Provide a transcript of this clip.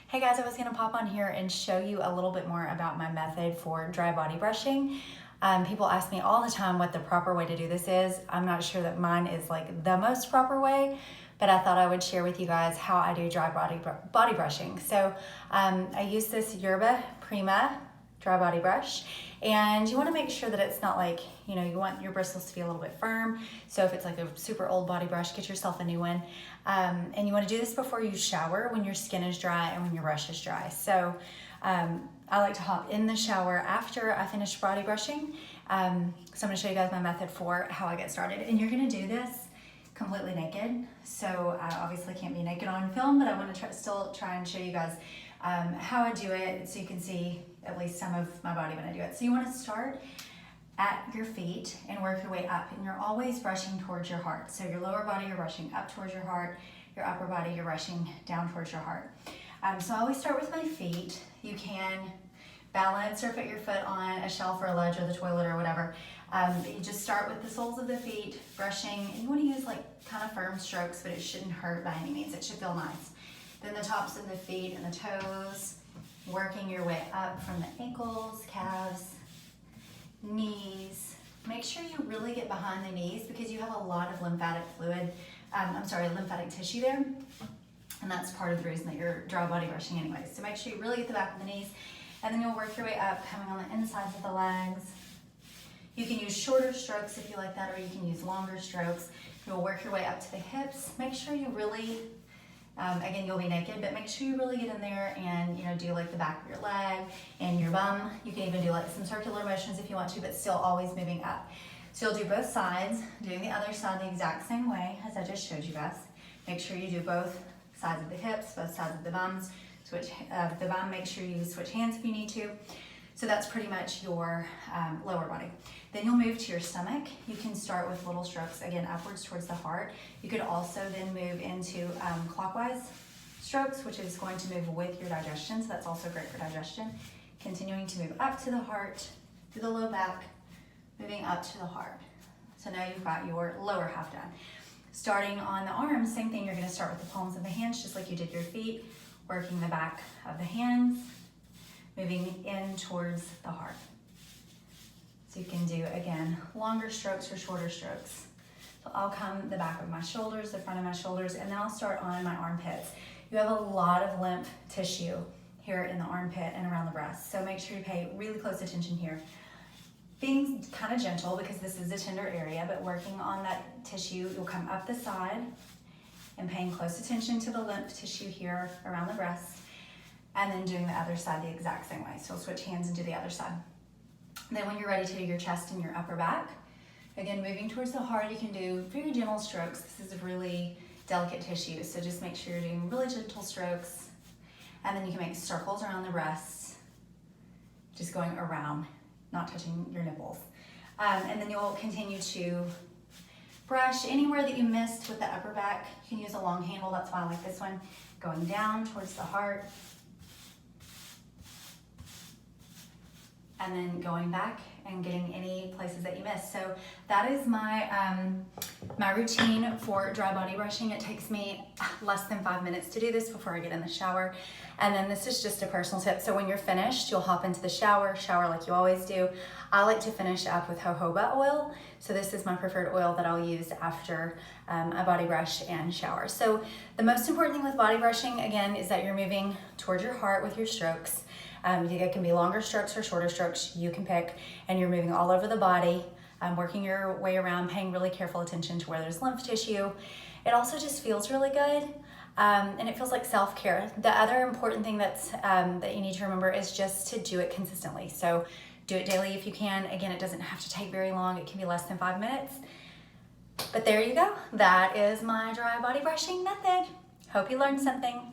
Hey guys, I was gonna pop on here and show you a little bit more about my method for dry body brushing. People ask me all the time what the proper way to do this is. I'm not sure that mine is like the most proper way, but I thought I would share with you guys how I do dry body brushing. So I use this Yerba Prima dry body brush, and you want to make sure that it's not like, you want your bristles to be a little bit firm. So if it's like a super old body brush, get yourself a new one. And you want to do this before you shower, when your skin is dry and when your brush is dry. So I like to hop in the shower after I finish body brushing. So I'm going to show you guys my method for how I get started. And you're going to do this completely naked. So I obviously can't be naked on film, but I want to still try and show you guys how I do it, so you can see at least some of my body when I do it. So you want to start at your feet and work your way up, and you're always brushing towards your heart. So your lower body, you're brushing up towards your heart. Your upper body, you're brushing down towards your heart. So I always start with my feet. You can balance or put your foot on a shelf or a ledge or the toilet or whatever. But you just start with the soles of the feet, brushing, and you want to use like kind of firm strokes, but it shouldn't hurt by any means. It should feel nice. Then the tops of the feet and the toes, working your way up from the ankles, calves, knees. Make sure you really get behind the knees because you have a lot of lymphatic tissue there. And that's part of the reason that you're dry body brushing anyway. So make sure you really get the back of the knees, and then you'll work your way up, coming on the insides of the legs. You can use shorter strokes if you like that, or you can use longer strokes. You'll work your way up to the hips. Make sure you really, again, you'll be naked, but make sure you really get in there and do like the back of your leg and your bum. You can even do like some circular motions if you want to, but still always moving up. So you'll do both sides, doing the other side the exact same way as I just showed you guys. Make sure you do both sides of the hips, both sides of the bums. Switch the bum, make sure you switch hands if you need to. So that's pretty much your lower body. Then you'll move to your stomach. You can start with little strokes, again, upwards towards the heart. You could also then move into clockwise strokes, which is going to move with your digestion. So that's also great for digestion. Continuing to move up to the heart, through the low back, moving up to the heart. So now you've got your lower half done. Starting on the arms, same thing. You're going to start with the palms of the hands, just like you did your feet, working the back of the hands, moving in towards the heart. So you can do, again, longer strokes or shorter strokes. So I'll come the back of my shoulders, the front of my shoulders, and then I'll start on my armpits. You have a lot of lymph tissue here in the armpit and around the breast. So make sure you pay really close attention here. Being kind of gentle because this is a tender area, but working on that tissue, you'll come up the side and paying close attention to the lymph tissue here around the breast, and then doing the other side the exact same way. So we'll switch hands and do the other side. Then when you're ready to do your chest and your upper back, again, moving towards the heart, you can do very gentle strokes. This is a really delicate tissue, so just make sure you're doing really gentle strokes. And then you can make circles around the breast, just going around, not touching your nipples. And then you'll continue to brush anywhere that you missed with the upper back. You can use a long handle, that's why I like this one. Going down towards the heart. And then going back and getting any places that you missed. So that is my my routine for dry body brushing. It takes me less than 5 minutes to do this before I get in the shower. And then this is just a personal tip. So when you're finished, you'll hop into the shower like you always do. I like to finish up with jojoba oil. So this is my preferred oil that I'll use after a body brush and shower. So the most important thing with body brushing, again, is that you're moving towards your heart with your strokes. It can be longer strokes or shorter strokes, you can pick, and you're moving all over the body, working your way around, paying really careful attention to where there's lymph tissue. It also just feels really good, and it feels like self-care. The other important thing that you need to remember is just to do it consistently. So do it daily if you can. Again, it doesn't have to take very long. It can be less than 5 minutes. But there you go. That is my dry body brushing method. Hope you learned something.